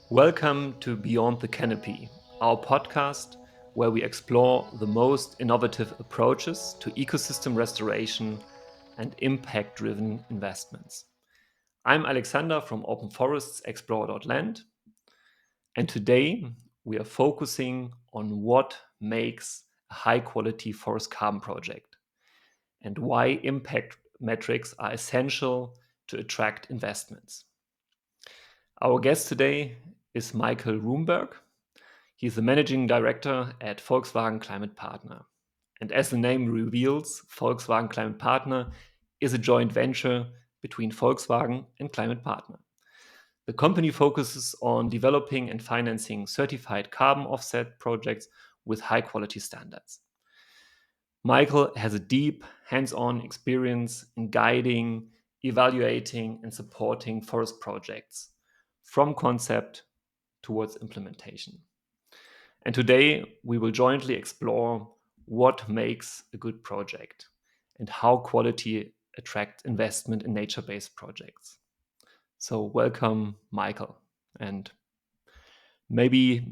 Welcome to Beyond the Canopy, our podcast where we explore the most innovative approaches to ecosystem restoration and impact driven investments. I'm Alexander from OpenForests Explorer.land, and today we are focusing on what makes a high quality forest carbon project and why impact metrics are essential to attract investments. Our guest today is Michael Rumberg. He's the managing director at Volkswagen ClimatePartner. And as the name reveals, Volkswagen ClimatePartner is a joint venture between Volkswagen and ClimatePartner. The company focuses on developing and financing certified carbon offset projects with high quality standards. Michael has a deep hands on experience in guiding, evaluating, and supporting forest projects from concept towards implementation. And today we will jointly explore what makes a good project and how quality attracts investment in nature based projects. So, welcome, Michael. And maybe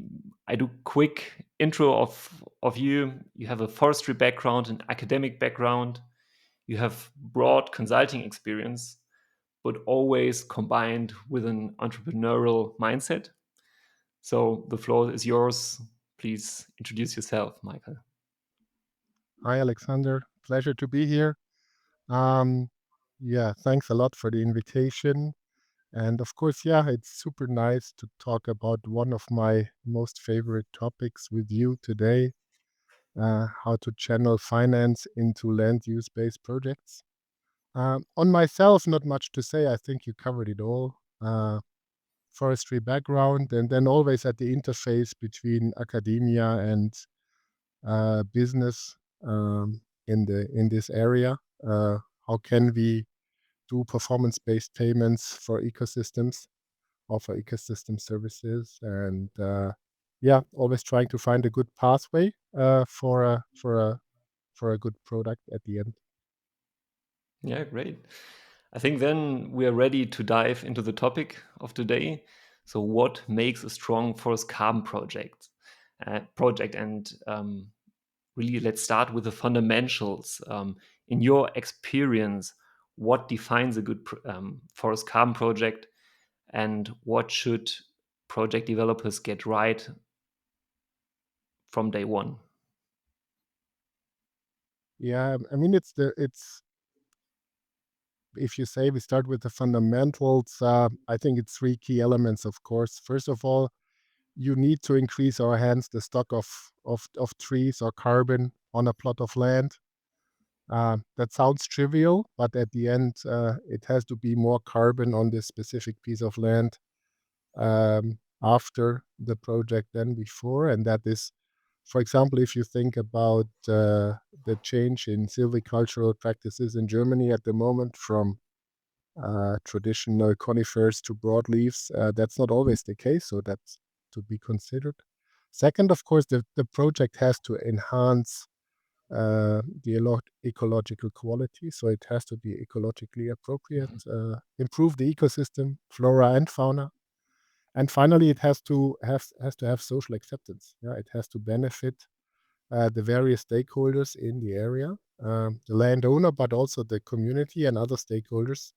I do quick intro of you. You have a forestry background, an academic background, you have broad consulting experience, but always combined with an entrepreneurial mindset. So the floor is yours. Please introduce yourself, Michael. Hi, Alexander. Pleasure to be here. Um, yeah, thanks a lot for the invitation. And of course, yeah, it's super nice to talk about one of my most favorite topics with you today, how to channel finance into land use based projects. On myself, not much to say. I think you covered it all. Forestry background, and then always at the interface between academia and business in this area. How can we do performance-based payments for ecosystems, offer ecosystem services, and yeah, always trying to find a good pathway for a good product at the end. Yeah, great. I think then we are ready to dive into the topic of today. So, what makes a strong forest carbon project? And really, let's start with the fundamentals. In your experience, what defines a good forest carbon project, and what should project developers get right from day one? Yeah, I mean it's if you say we start with the fundamentals, I think it's three key elements. Of course, first of all, you need to increase or hence the stock of trees or carbon on a plot of land. That sounds trivial, but at the end, it has to be more carbon on this specific piece of land after the project than before. And that is, for example, if you think about the change in silvicultural practices in Germany at the moment from traditional conifers to broadleaves, that's not always the case. So that's to be considered. Second, of course, the project has to enhance the ecological quality. So it has to be ecologically appropriate, improve the ecosystem, flora and fauna. And finally, it has to have social acceptance. Yeah, it has to benefit the various stakeholders in the area, the landowner, but also the community and other stakeholders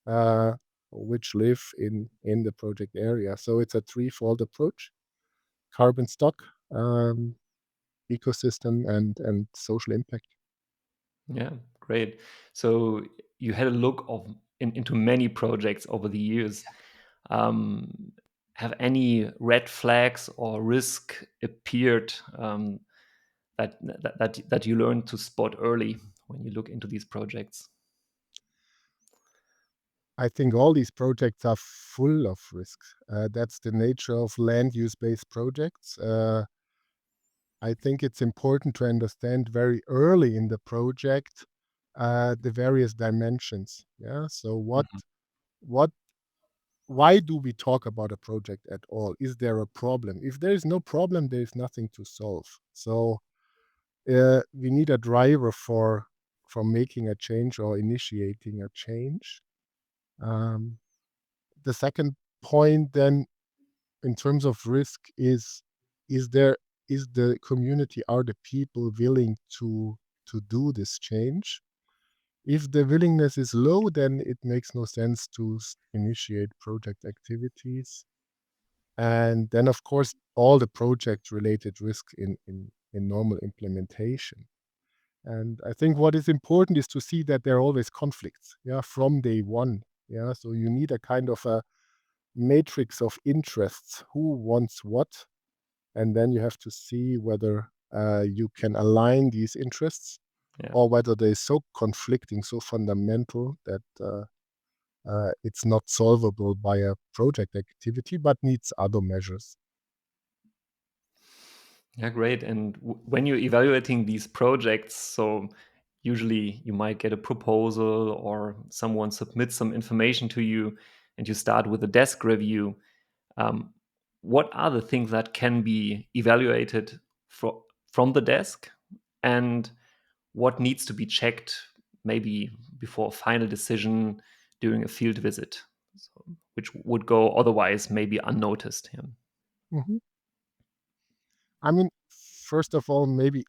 uh, which live in the project area. So it's a threefold approach: carbon stock, ecosystem, and social impact. Yeah, great. So you had a look into many projects over the years. Um, have any red flags or risk appeared that you learned to spot early when you look into these projects? I think all these projects are full of risks. That's the nature of land use based projects. I think it's important to understand very early in the project the various dimensions. Yeah. So Mhm. what, why do we talk about a project at all? Is there a problem? If there is no problem, there is nothing to solve. So we need a driver for making a change or initiating a change. Um, the second point then in terms of risk is there is the community, are the people willing to do this change? If the willingness is low, then it makes no sense to initiate project activities. And then, of course, all the project-related risks in normal implementation. And I think what is important is to see that there are always conflicts, yeah, from day one. Yeah, so you need a kind of a matrix of interests, who wants what, and then you have to see whether you can align these interests Yeah. or whether they're so conflicting, so fundamental that it's not solvable by a project activity, but needs other measures. Yeah, great. And when you're evaluating these projects, so usually you might get a proposal or someone submits some information to you and you start with a desk review. Um, what are the things that can be evaluated from the desk, and what needs to be checked maybe before a final decision during a field visit, so, which would go otherwise maybe unnoticed here? Mhm. I mean, first of all, maybe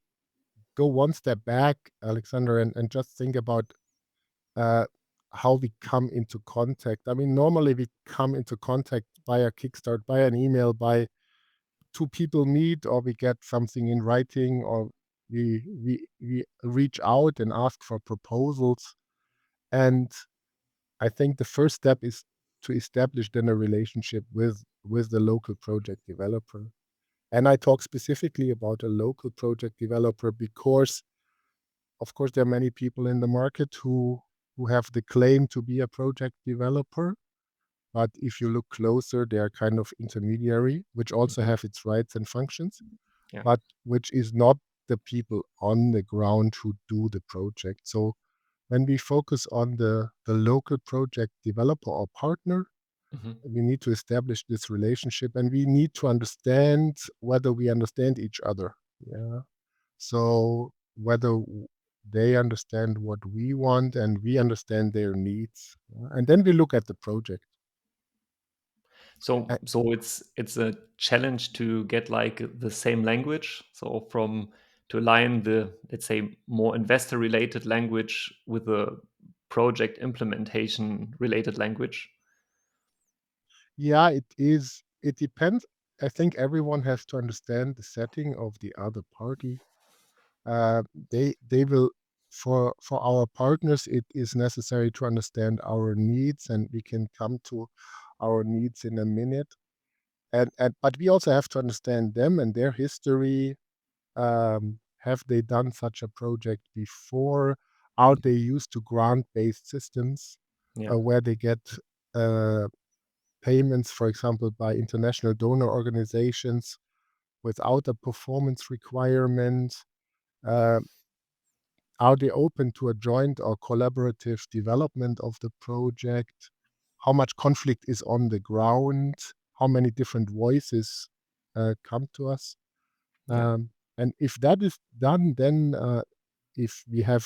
go one step back, Alexander, and just think about uh, how we come into contact. I mean, normally we come into contact via Kickstart, by an email, by two people meet, or we get something in writing, or we reach out and ask for proposals. And I think the first step is to establish then a relationship with the local project developer. And I talk specifically about a local project developer because, of course, there are many people in the market who have the claim to be a project developer. But if you look closer, they are kind of intermediary, which also Mhm. have its rights and functions, Yeah. but which is not the people on the ground who do the project. So when we focus on the local project developer or partner, Mhm. we need to establish this relationship, and we need to understand whether we understand each other. Yeah. So whether they understand what we want and we understand their needs. And then we look at the project. So it's a challenge to get like the same language. So from to align the, let's say, more investor related language with the project implementation related language. Yeah, it is. It depends. I think everyone has to understand the setting of the other party. Uh, they will, for our partners, it is necessary to understand our needs, and we can come to our needs in a minute. And but we also have to understand them and their history. Have they done such a project before? Are they used to grant-based systems Yeah. where they get uh, payments, for example, by international donor organizations without a performance requirement? Uh, are they open to a joint or collaborative development of the project? How much conflict is on the ground? How many different voices come to us? Yeah. And if that is done, then if we have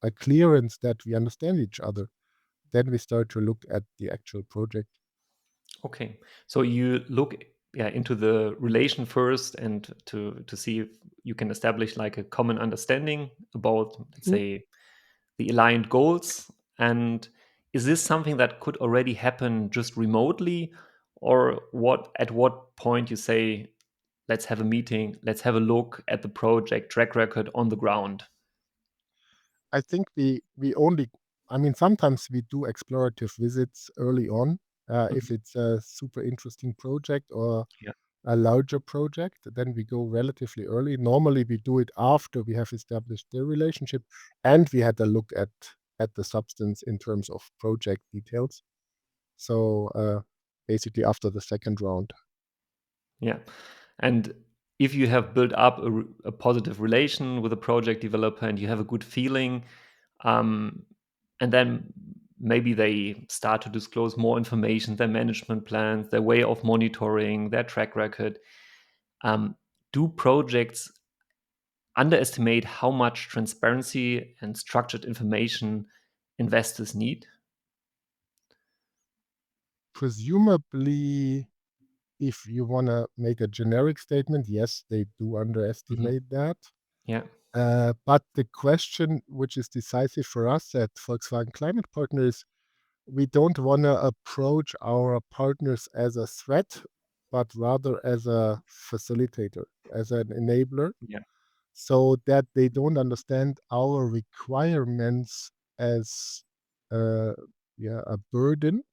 a clearance that we understand each other, then we start to look at the actual project. Okay. So you look, yeah, into the relation first and to see if you can establish like a common understanding about, let's Mhm. say, the aligned goals. And is this something that could already happen just remotely, or what at what point you say, let's have a meeting, let's have a look at the project track record on the ground? I think we only, I mean, sometimes we do explorative visits early on if Mhm. it's a super interesting project or Yeah. a larger project, then we go relatively early. Normally, we do it after we have established the relationship and we had a look at the substance in terms of project details. So basically, after the second round. Yeah. And if you have built up a positive relation with a project developer and you have a good feeling, um, and then maybe they start to disclose more information, their management plans, their way of monitoring, their track record. Um, do projects underestimate how much transparency and structured information investors need? Presumably, if you wanna make a generic statement, yes, they do Mhm. underestimate that. Yeah. But the question which is decisive for us at Volkswagen Climate Partner is we don't wanna approach our partners as a threat, but rather as a facilitator, as an enabler, Yeah. so that they don't understand our requirements as, uh, yeah, a burden,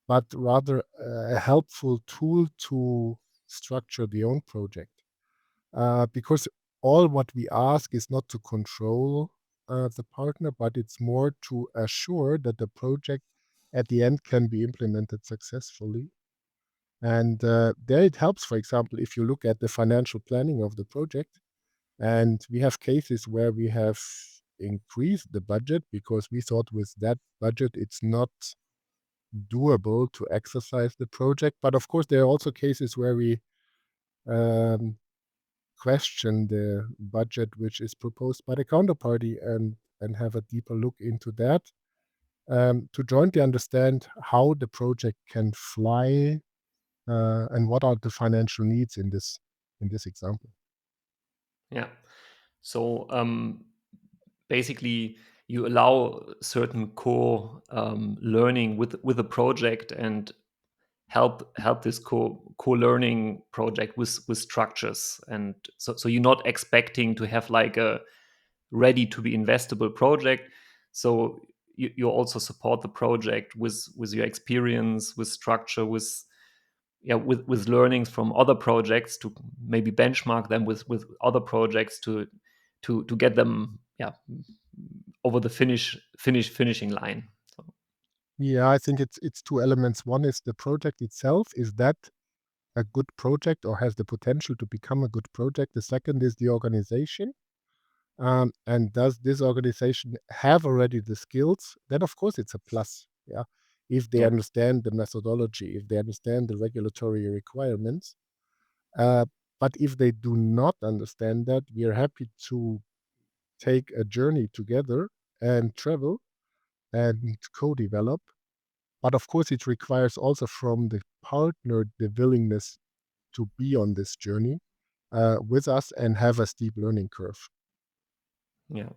but rather a helpful tool to structure their own project. Because all what we ask is not to control the partner, but it's more to assure that the project at the end can be implemented successfully. And there it helps, for example, if you look at the financial planning of the project, and we have cases where we have increased the budget because we thought with that budget it's not doable to exercise the project. But of course, there are also cases where we um, question the budget which is proposed by the counterparty and have a deeper look into that to jointly understand how the project can fly and what are the financial needs in this example. Yeah. So basically, you allow certain core learning with a project and help this co-learning project with structures, and so you're not expecting to have like a ready to be investable project. So you also support the project with your experience, with structure, with with learnings from other projects to maybe benchmark them with other projects to get them over the finishing line. So, Yeah, I think it's two elements. One is the project itself. Is that a good project or has the potential to become a good project? The second is the organization. And does this organization have already the skills? Then, of course, it's a plus. Yeah. If they yeah. understand the methodology, if they understand the regulatory requirements. Uh, but if they do not understand that, we are happy to take a journey together and travel and co develop. But of course, it requires also from the partner the willingness to be on this journey with us and have a steep learning curve. Yeah.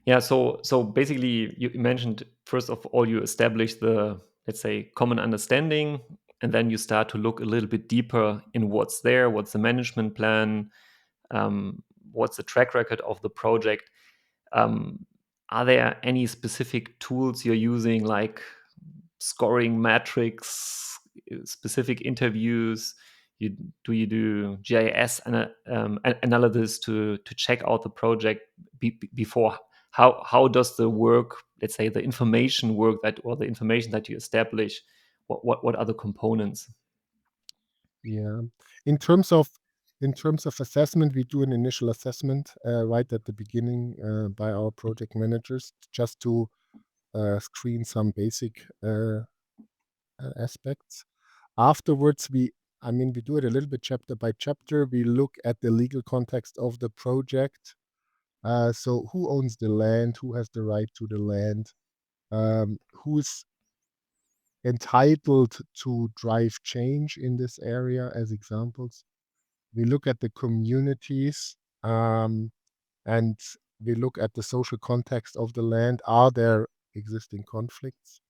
Yeah, so basically you mentioned first of all you establish the, let's say, common understanding, and then you start to look a little bit deeper in what's there, what's the management plan, what's the track record of the project. Um, are there any specific tools you're using, like scoring metrics, specific interviews? You do GIS analysis to check out the project before? How does the work, let's say, the information work that or the information that you establish? What are the components? Yeah. In terms of in terms of assessment, we do an initial assessment right at the beginning by our project managers just to screen some basic aspects. Afterwards, I mean, we do it a little bit chapter by chapter. We look at the legal context of the project. So, who owns the land? Who has the right to the land? Who's entitled to drive change in this area, as examples? We look at the communities, and we look at the social context of the land. Are there existing conflicts?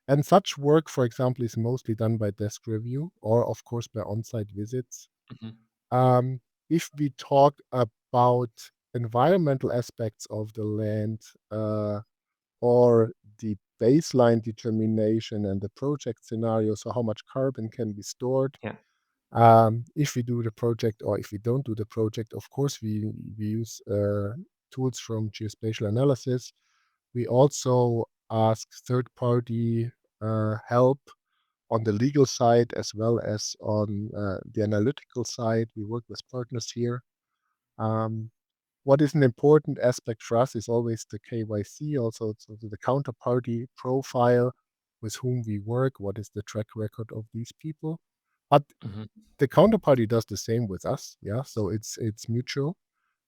And such work, for example, is mostly done by desk review or, of course, by on-site visits. Mhm. Um, if we talk about environmental aspects of the land or the baseline determination and the project scenario, so how much carbon can be stored, Yeah. if we do the project or if we don't do the project, of course, we use tools from geospatial analysis. We also ask third-party help on the legal side as well as on the analytical side. We work with partners here. Um, what is an important aspect for us is always the KYC, also so the counterparty profile with whom we work. What is the track record of these people? But Mhm. the counterparty does the same with us, yeah, so it's mutual.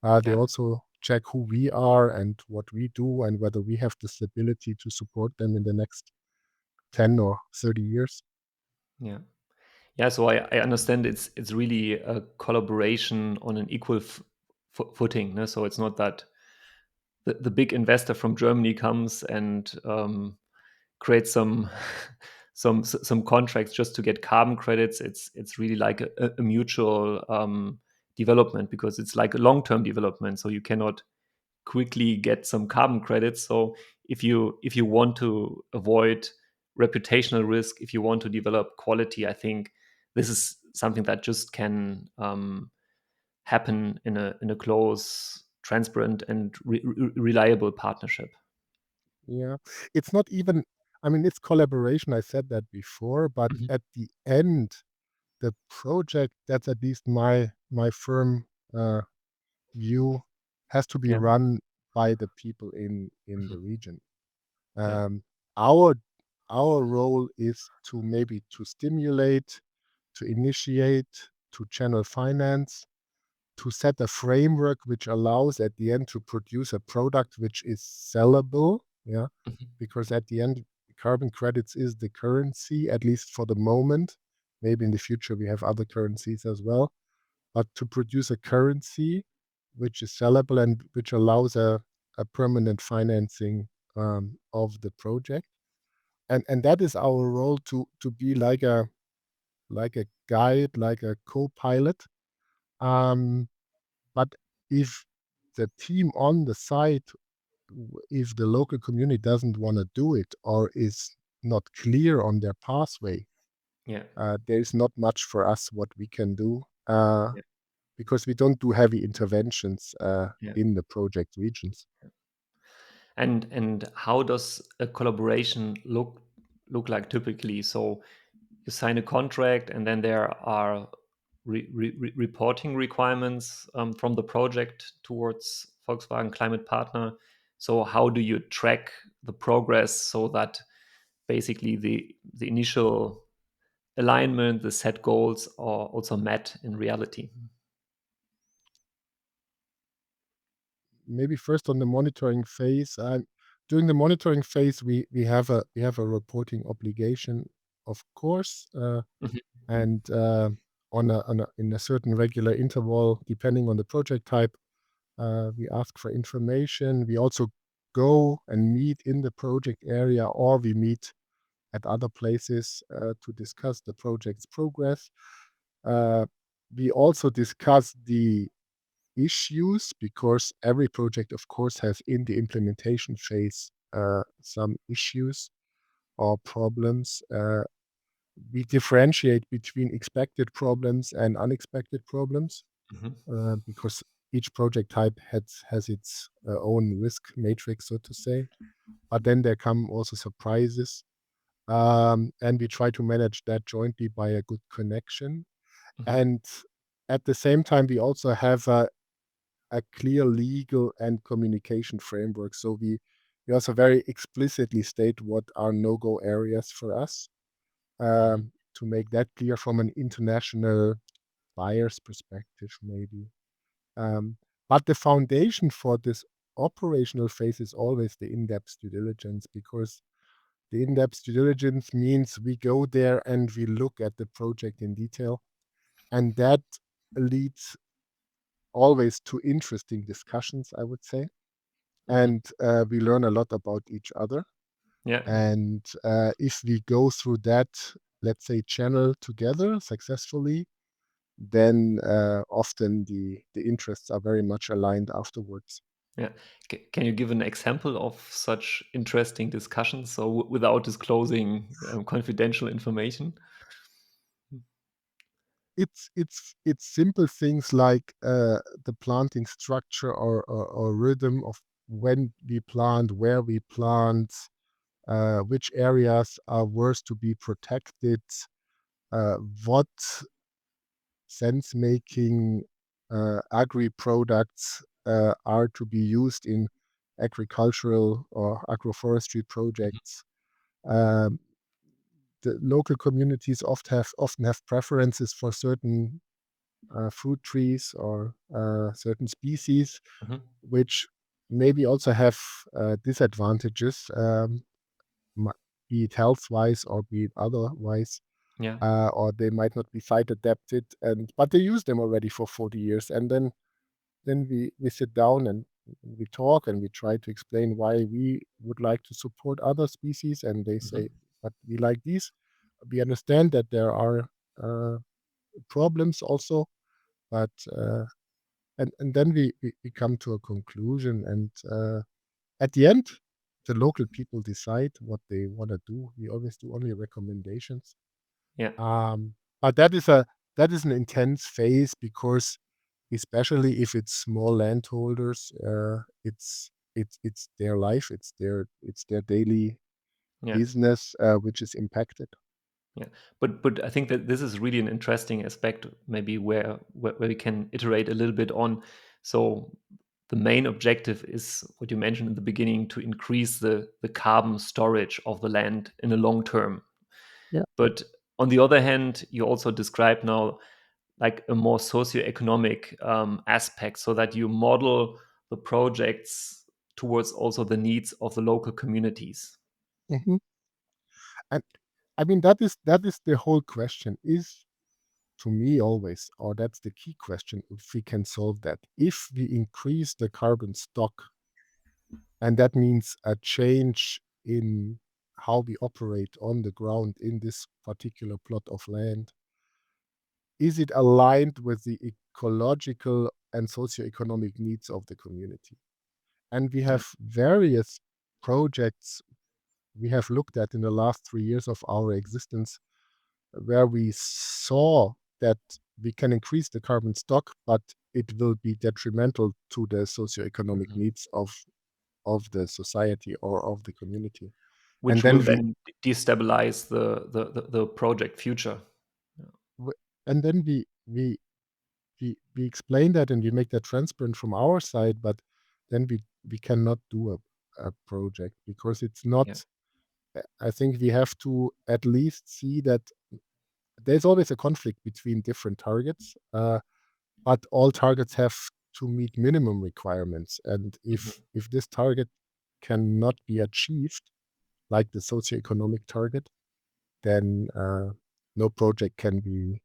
They Yeah. also check who we are and what we do and whether we have the stability to support them in the next 10 or 30 years. Yeah. Yeah, so I understand it's really a collaboration on an equal footing. No? So it's not that the big investor from Germany comes and create some some contracts just to get carbon credits. It's really like a mutual development, because it's like a long-term development. So you cannot quickly get some carbon credits. So if you want to avoid reputational risk, if you want to develop quality, I think this is something that just can happen in a close, transparent, and reliable partnership. Yeah. It's not even, I mean, it's collaboration, I said that before, but Mhm. at the end, the project, that's at least my firm view, has to be Yeah. run by the people in Mhm. the region. Yeah. Um, our our role is to maybe to stimulate, to initiate, to channel finance, to set a framework which allows at the end to produce a product which is sellable, yeah, Mhm. because at the end, carbon credits is the currency, at least for the moment. Maybe in the future we have other currencies as well, but to produce a currency which is sellable and which allows a permanent financing of the project. And that is our role to be like a guide, like a co-pilot. Um, but if the team on the site, if the local community doesn't want to do it or is not clear on their pathway, Yeah. there is not much for us what we can do Yeah. because we don't do heavy interventions Yeah. in the project regions. And how does a collaboration look like typically? So you sign a contract, and then there are reporting requirements from the project towards Volkswagen Climate Partner. So how do you track the progress so that basically the initial alignment, the set goals, are also met in reality? Maybe first on the monitoring phase. During the monitoring phase, we have a reporting obligation, of course, Mhm. and on a in a certain regular interval, depending on the project type, we ask for information. We also go and meet in the project area, or we meet at other places to discuss the project's progress. Uh, we also discuss the issues because every project, of course, has in the implementation phase some issues or problems. We differentiate between expected problems and unexpected problems Mhm. because each project type has its own risk matrix, so to say. But then there come also surprises, and we try to manage that jointly by a good connection. Mhm. And at the same time, we also have a clear legal and communication framework. So we also very explicitly state what are no-go areas for us Mhm. to make that clear from an international buyer's perspective, maybe. Um, but the foundation for this operational phase is always the in-depth due diligence because the in-depth due diligence means we go there and we look at the project in detail, and that leads always to interesting discussions, I would say. Mhm. And we learn a lot about each other. Yeah. And if we go through that, let's say, channel together successfully, then often the interests are very much aligned afterwards. Yeah. Can you give an example of such interesting discussions, so without disclosing confidential information? It's simple things like the planting structure or rhythm of when we plant, where we plant, which areas are worth to be protected, what sense-making agri products are to be used in agricultural or agroforestry Mhm. projects. Um, the local communities often have preferences for certain fruit trees or certain species, Mhm. which maybe also have disadvantages, be it health-wise or be it otherwise. Yeah. or they might not be site adapted, and but they use them already for 40 years. And then we sit down and we talk and we try to explain why we would like to support other species, and they Mhm. say, but we like these. We understand that there are uh, problems also, but and then we come to a conclusion, and at the end, the local people decide what they want to do. We always do only recommendations. Yeah. Um, but that is an intense phase because especially if it's small landholders, it's their life, it's their daily Yeah. business, which is impacted. Yeah, but I think that this is really an interesting aspect, maybe where we can iterate a little bit on. So the main objective is what you mentioned in the beginning, to increase the carbon storage of the land in the long term. Yeah. But on the other hand, you also describe now like a more socioeconomic aspect, so that you model the projects towards also the needs of the local communities. Mhm. And I mean, that is the whole question. Is to me always, or that's the key question, if we can solve that. If we increase the carbon stock, and that means a change in how we operate on the ground in this particular plot of land, is it aligned with the ecological and socioeconomic needs of the community? And we Yeah. have various projects we have looked at in the last 3 years of our existence where we saw that we can increase the carbon stock, but it will be detrimental to the socioeconomic Mhm. needs of the society or of the community. And Which then will we then destabilize the project future. Yeah. w- and then we explain that and we make that transparent from our side, but then we cannot do a project because it's Yeah. not. I think we have to at least see that there's always a conflict between different targets, but all targets have to meet minimum requirements. And Mhm. if this target cannot be achieved, like the socioeconomic target, then no project can be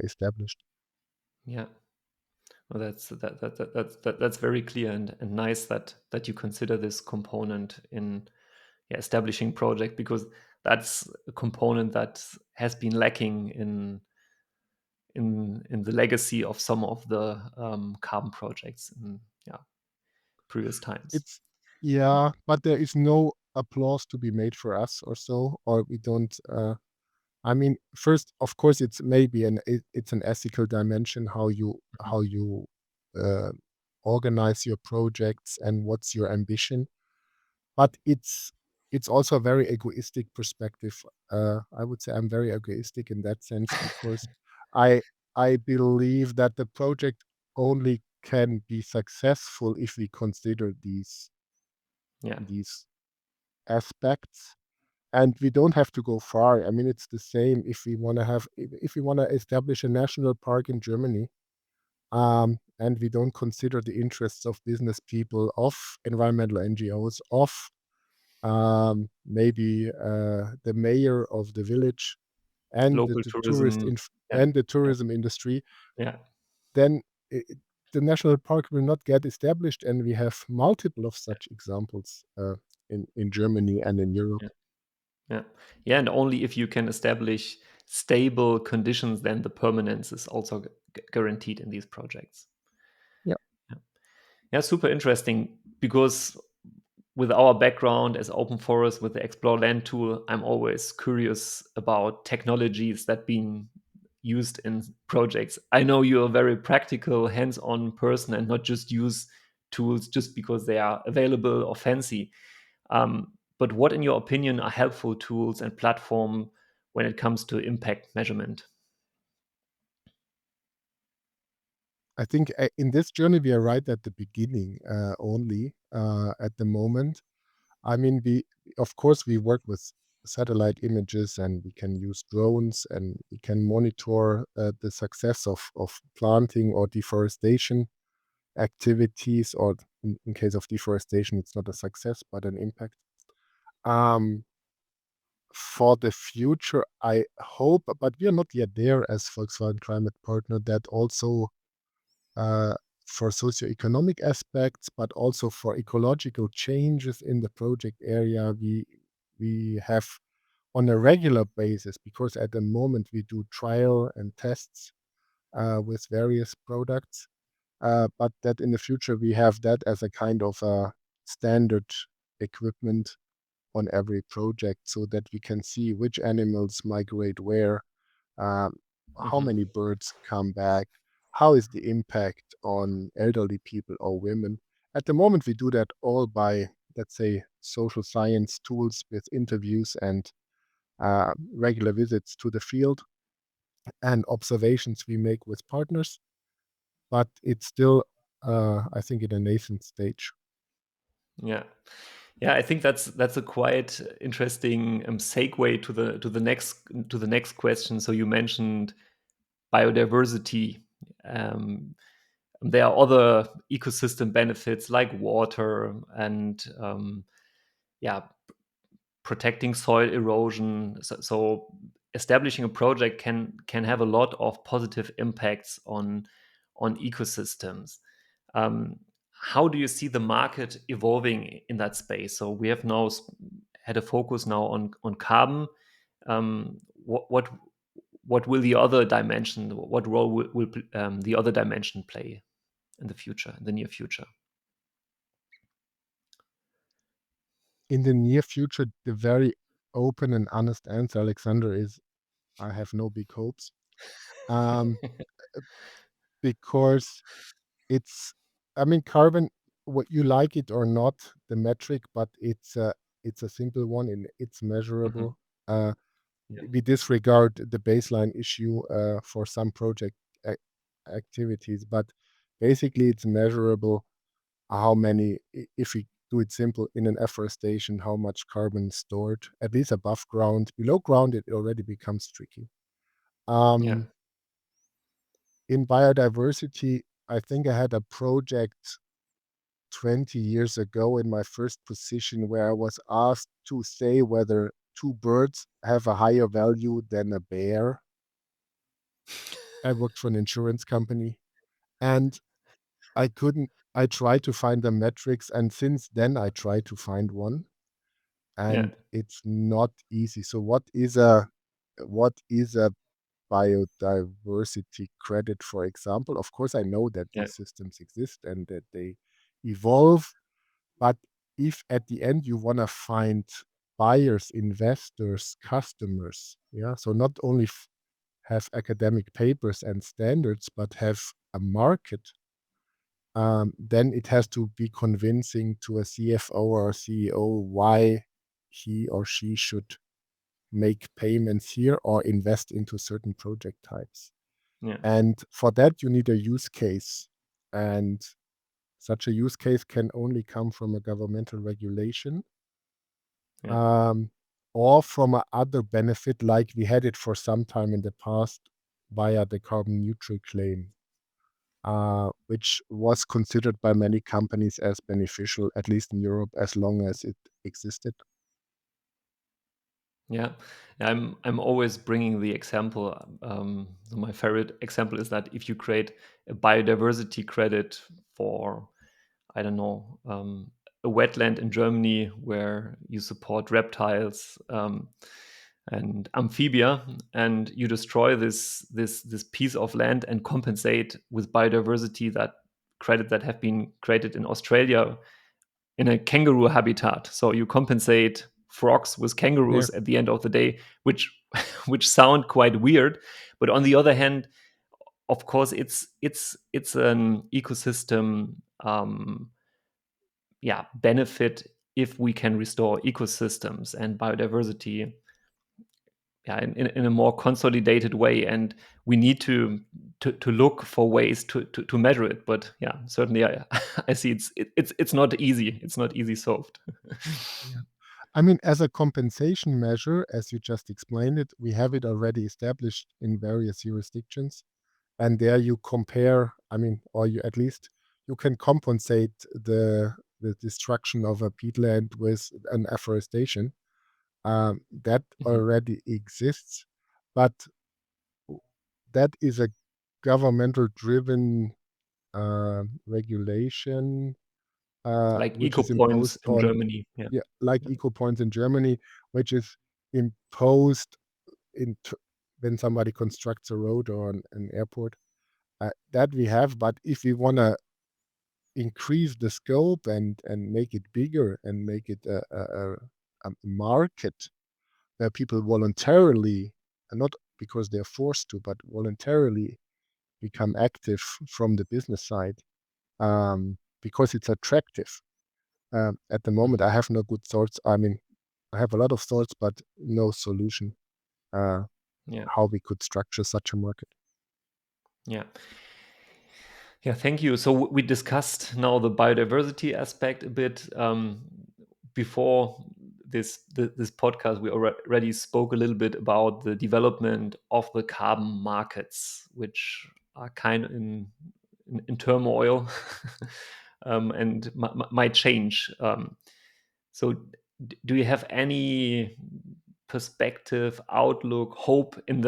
established. Yeah. Well, that's very clear and nice that you consider this component in, yeah, establishing project, because that's a component that has been lacking in the legacy of some of the carbon projects in, yeah, previous times. It's Yeah, but there is no applause to be made for us or so, or we don't. I mean, first, of course, it's an ethical dimension Mhm. how you uh, organize your projects and what's your ambition. But it's also a very egoistic perspective. I would say I'm very egoistic in that sense because I I believe that the project only can be successful if we consider Yeah. these aspects. And we don't have to go far. I mean, it's the same if we wanna establish a national park in Germany, and we don't consider the interests of business people, of environmental NGOs, of maybe the mayor of the village and Local the tourism. Yeah. Yeah. tourism industry, Yeah. then the national park will not get established. And we have multiple of such examples in Germany and in Europe. Yeah. Yeah. Yeah, and only if you can establish stable conditions, then the permanence is also guaranteed in these projects. Yeah, Yeah. Yeah, super interesting, because with our background as open forest with the explore land tool, I'm always curious about technologies that being used in projects. I know you're a very practical, hands-on person and not just use tools just because they are available or fancy. But what, in your opinion, are helpful tools and platform when it comes to impact measurement? I think in this journey we are right at the beginning only at the moment. I mean, we of course we work with satellite images and we can use drones and we can monitor the success of planting or deforestation activities, or in case of deforestation, it's not a success but an impact. Um, For the future, I hope, but we are not yet there as Volkswagen Climate Partner, that also uh, for socioeconomic aspects, but also for ecological changes in the project area, we have on a regular basis, because at the moment we do trial and tests with various products, but that in the future we have that as a kind of a standard equipment on every project, so that we can see which animals migrate where, um, how Hmm. many birds come back, how is the impact on elderly people or women. At the moment, we do that all by, let's say, social science tools with interviews and regular visits to the field and observations we make with partners, but it's still, I think, in a nascent stage. Yeah. Yeah, I think that's a quite interesting segue to the next question. So you mentioned biodiversity. Um, there are other ecosystem benefits like water and yeah, protecting soil erosion. So establishing a project can have a lot of positive impacts on ecosystems. Um, how do you see the market evolving in that space? So we have now had a focus now on carbon. What will the other dimension? What role will the other dimension play in the future, in the near future? In the near future, the very open and honest answer, Alexander, is I have no big hopes. Um, because it's, I mean, carbon, what you like it or not, the metric, but it's a simple one and it's Mhm. measurable. Uh, Yeah, we disregard the baseline issue for some project ac activities, but basically it's measurable how many, if we do it simple, in an afforestation, how much carbon is stored, at least above ground. Below ground, it already becomes tricky. yeah, Um, in biodiversity, I think I had a project 20 years ago in my first position where I was asked to say whether two birds have a higher value than a bear. I worked for an insurance company, and I tried to find the metrics, and since then I tried to find one, yeah, and it's not easy. So what is a biodiversity credit, for example? Of course, I know that yeah, these systems exist and that they evolve, but if at the end you wanna find buyers, investors, customers, yeah, so not only have academic papers and standards, but have a market, then it has to be convincing to a CFO or CEO why he or she should make payments here or invest into certain project types. yeah, And for that, you need a use case. And such a use case can only come from a governmental regulation, yeah, um, or from a other benefit, like we had it for some time in the past via the carbon neutral claim, which was considered by many companies as beneficial, at least in Europe, as long as it existed. yeah. I'm always bringing the example. So my favorite example is that if you create a biodiversity credit for, I don't know, a wetland in Germany where you support reptiles and amphibia, and you destroy this piece of land and compensate with biodiversity that credit that have been created in Australia in a kangaroo habitat. So you compensate frogs with Yeah, kangaroos at the end of the day, which which sound quite weird, but on the other hand, of course, it's an ecosystem yeah benefit if we can restore ecosystems and biodiversity yeah in a more consolidated way, and we need to look for ways to measure it. But yeah, certainly I see it's not easy, it's not easy solved. yeah. I mean, as a compensation measure, as you just explained it, we have it already established in various jurisdictions. And there you compare, I mean, or you at least you can compensate the destruction of a peatland with an afforestation. That Mhm. already exists, but that is a governmental driven regulation Like which eco is points imposed in on, Germany. Yeah. yeah, like Yeah. eco points in Germany, which is imposed in when somebody constructs a road or an airport. That we have, but if we want to increase the scope and make it bigger and make it a market where people voluntarily, and not because they're forced to, but voluntarily become active from the business side, because it's attractive. At the moment, Mhm. I have no good thoughts. I mean, I have a lot of thoughts, but no solution uh, Yeah. how we could structure such a market. Yeah. Yeah, thank you. So we discussed now the biodiversity aspect a bit. Before this podcast, we already spoke a little bit about the development of the carbon markets, which are kind of in turmoil and might change. So, do you have any perspective, outlook, hope in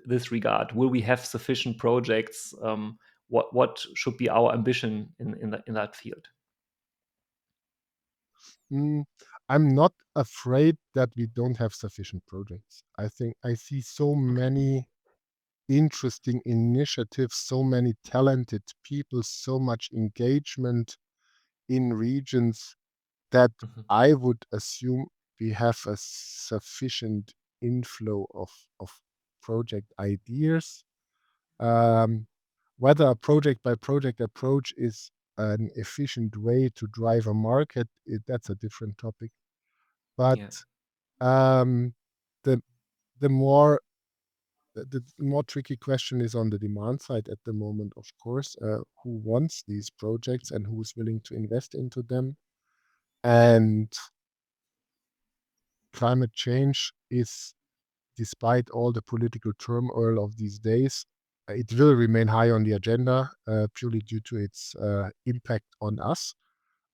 this regard? Will we have sufficient projects? What should be our ambition in that field? Mm, I'm not afraid that we don't have sufficient projects. I think I see so Okay. many interesting initiatives, so many talented people, so much engagement in regions that Mhm. I would assume we have a sufficient inflow of project ideas. Um, Whether a project by project approach is an efficient way to drive a market, that's a different topic. But Yeah. um, the the more the more tricky question is on the demand side at the moment, of course. Who wants these projects and who's willing to invest into them? And climate change is, despite all the political turmoil of these days, it will remain high on the agenda purely due to its impact on us.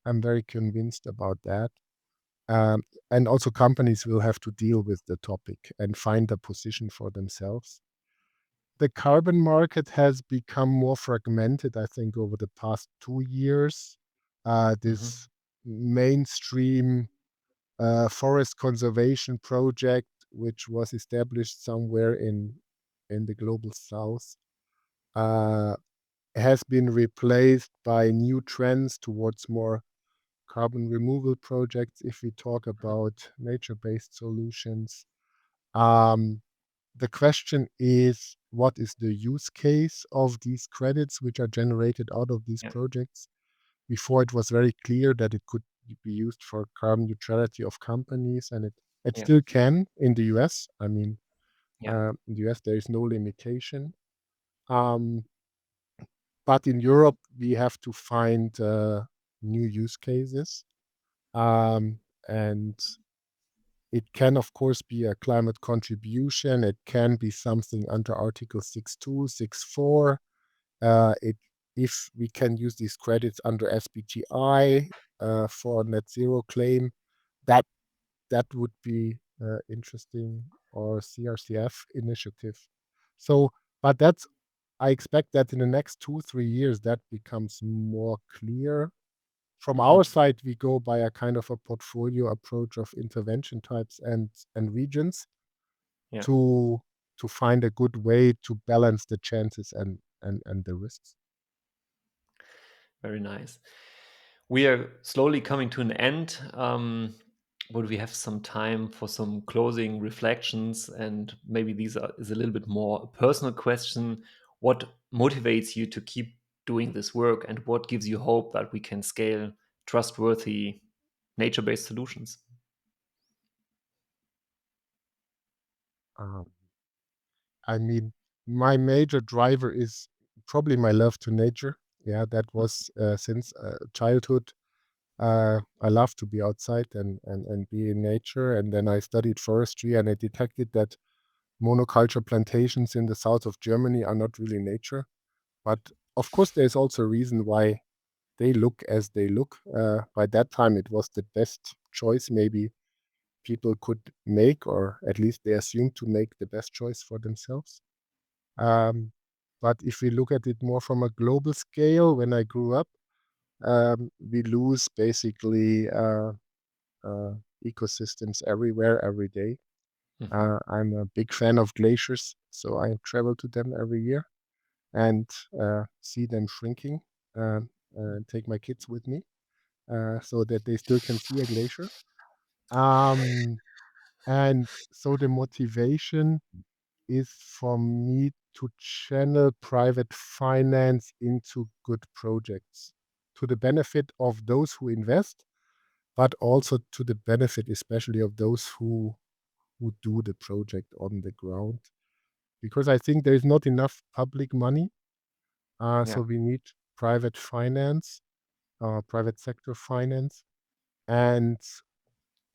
I'm very convinced about that. Um, and also, companies will have to deal with the topic and find a position for themselves. The carbon market has become more fragmented, I think, over the past 2 years. Mhm. This mainstream forest conservation project, which was established somewhere in the global south, uh, has been replaced by new trends towards more carbon removal projects. If we talk Mhm. about nature-based solutions, um, the question is, what is the use case of these credits which are generated out of these Yeah. projects? Before, it was very clear that it could be used for carbon neutrality of companies, and it Yeah. still can in the US. I mean, Yeah. in the US, there is no limitation. Um, but in Europe, we have to find new use cases. And it can, of course, be a climate contribution. It can be something under Article 6.2, 6.4. It If we can use these credits under SBTI for net zero claim, that that would be interesting, or CRCF initiative. So, but that's I expect that in the next 2, 3 years that becomes more clear. From our Mhm. side, we go by a kind of a portfolio approach of intervention types and regions Yeah. to find a good way to balance the chances and the risks. Very nice. We are slowly coming to an end. Would we have some time for some closing reflections? And maybe is a little bit more a personal question. What motivates you to keep doing this work, and what gives you hope that we can scale trustworthy nature-based solutions? Um, I mean, my major driver is probably my love to nature. Yeah, that was since childhood. I love to be outside and be in nature. And then I studied forestry, and I detected that monoculture plantations in the south of Germany are not really nature. But of course, there's also a reason why they look as they look. By that time, it was the best choice, maybe people could make, or at least they assume to make the best choice for themselves. Um, but if we look at it more from a global scale, when I grew up, we lose basically uh, ecosystems everywhere, every day. Mhm. I'm a big fan of glaciers, so I travel to them every year and see them shrinking. Take my kids with me so that they still can see a glacier. Um, and so the motivation is for me to channel private finance into good projects to the benefit of those who invest, but also to the benefit especially of those who do the project on the ground. Because I think there is not enough public money, Yeah. so we need private finance, private sector finance, and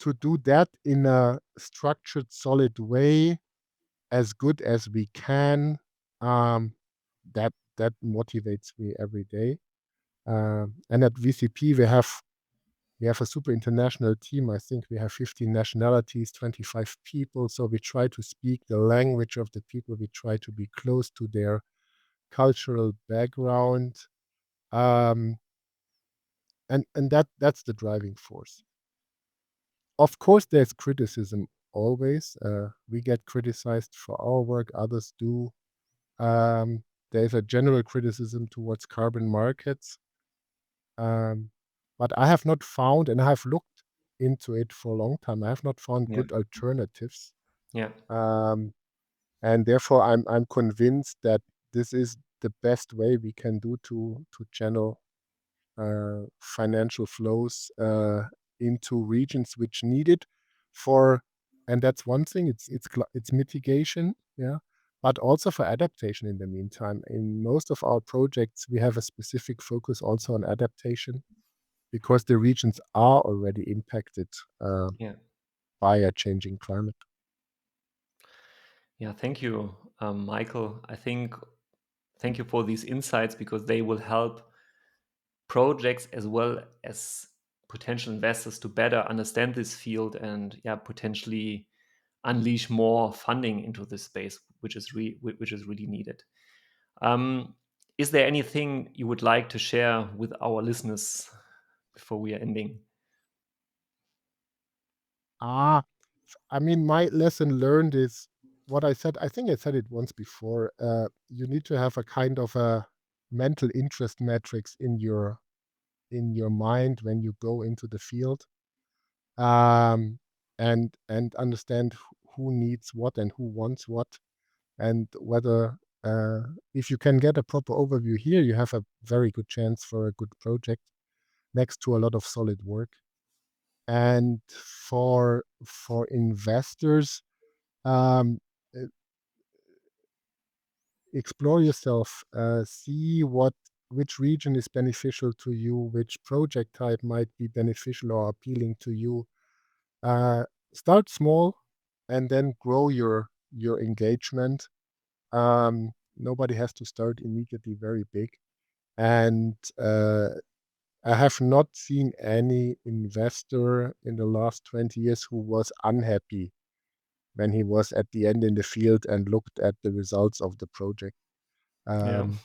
to do that in a structured, solid way, as good as we can, um, that motivates me every day. And at VCP, we have a super international team. I think we have 15 nationalities, 25 people. So we try to speak the language of the people. We try to be close to their cultural background. Um, and that's the driving force. Of course, there's criticism always. We get criticized for our work, others do. Um, there's a general criticism towards carbon markets. Um, but I have not found, and I have looked into it for a long time, I have not found Yeah. good alternatives. Yeah. Um, and therefore, I'm convinced that this is the best way we can do to channel financial flows into regions which need it for, and that's one thing. It's mitigation, yeah, but also for adaptation. In the meantime, in most of our projects, we have a specific focus also on adaptation because the regions are already impacted uh, Yeah. by a changing climate. Yeah. Thank you, Michael. I think thank you for these insights because they will help projects as well as potential investors to better understand this field and yeah potentially unleash more funding into this space which is really needed. um, is there anything you would like to share with our listeners before we are ending? Ah, I mean, my lesson learned is what I said. I think I said it once before. You need to have a kind of a mental interest matrix in your mind when you go into the field, um, and understand who needs what and who wants what, and whether if you can get a proper overview here, you have a very good chance for a good project next to a lot of solid work. And for investors, um, uh, explore yourself, see which region is beneficial to you, which project type might be beneficial or appealing to you. Uh, Start small and then grow your engagement. Nobody has to start immediately very big. And I have not seen any investor in the last 20 years who was unhappy when he was at the end in the field and looked at the results of the project. Yeah. Um,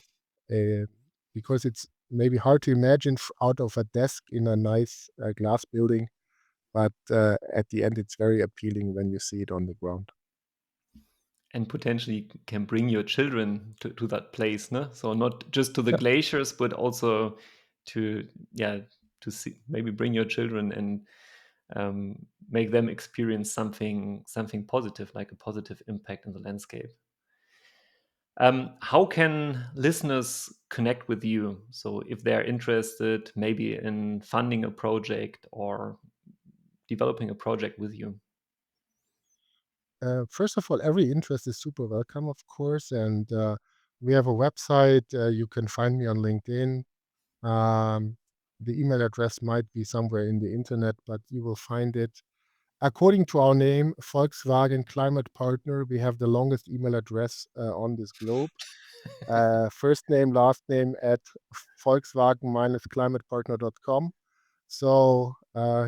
uh, because it's maybe hard to imagine out of a desk in a nice glass building, but at the end, it's very appealing when you see it on the ground. And potentially can bring your children to that place, no? So not just to the Yeah. glaciers but also to yeah to see, maybe bring your children and make them experience something positive, like a positive impact in the landscape. How can listeners connect with you? So if they're interested maybe in funding a project or developing a project with you. First of all, every interest is super welcome, of course, and we have a website. You can find me on LinkedIn. Um, the email address might be somewhere in the internet, but you will find it. According to our name, Volkswagen ClimatePartner, we have the longest email address on this globe. First name, last name at Volkswagen-climatepartner.com. So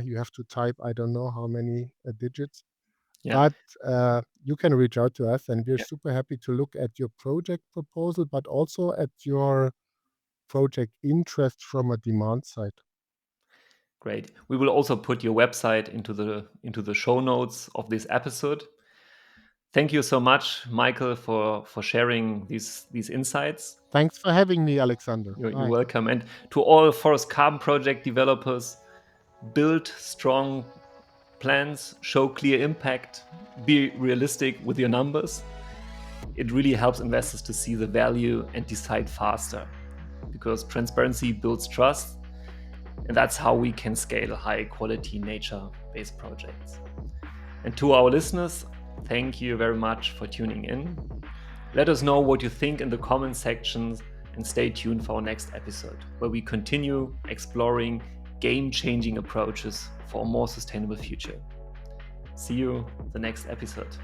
you have to type, I don't know how many digits, Yeah. but you can reach out to us, and we're Yeah. super happy to look at your project proposal, but also at your project interest from a demand side. Great. We will also put your website into the show notes of this episode. Thank you so much, Michael, for sharing these insights. Thanks for having me, Alexander. You're Bye. welcome. And to all Forest Carbon Project developers, build strong plans, show clear impact, be realistic with your numbers. It really helps investors to see the value and decide faster, because transparency builds trust, and that's how we can scale high quality nature-based projects. And to our listeners, thank you very much for tuning in. Let us know what you think in the comment sections, and stay tuned for our next episode, where we continue exploring game-changing approaches for a more sustainable future. See you the next episode.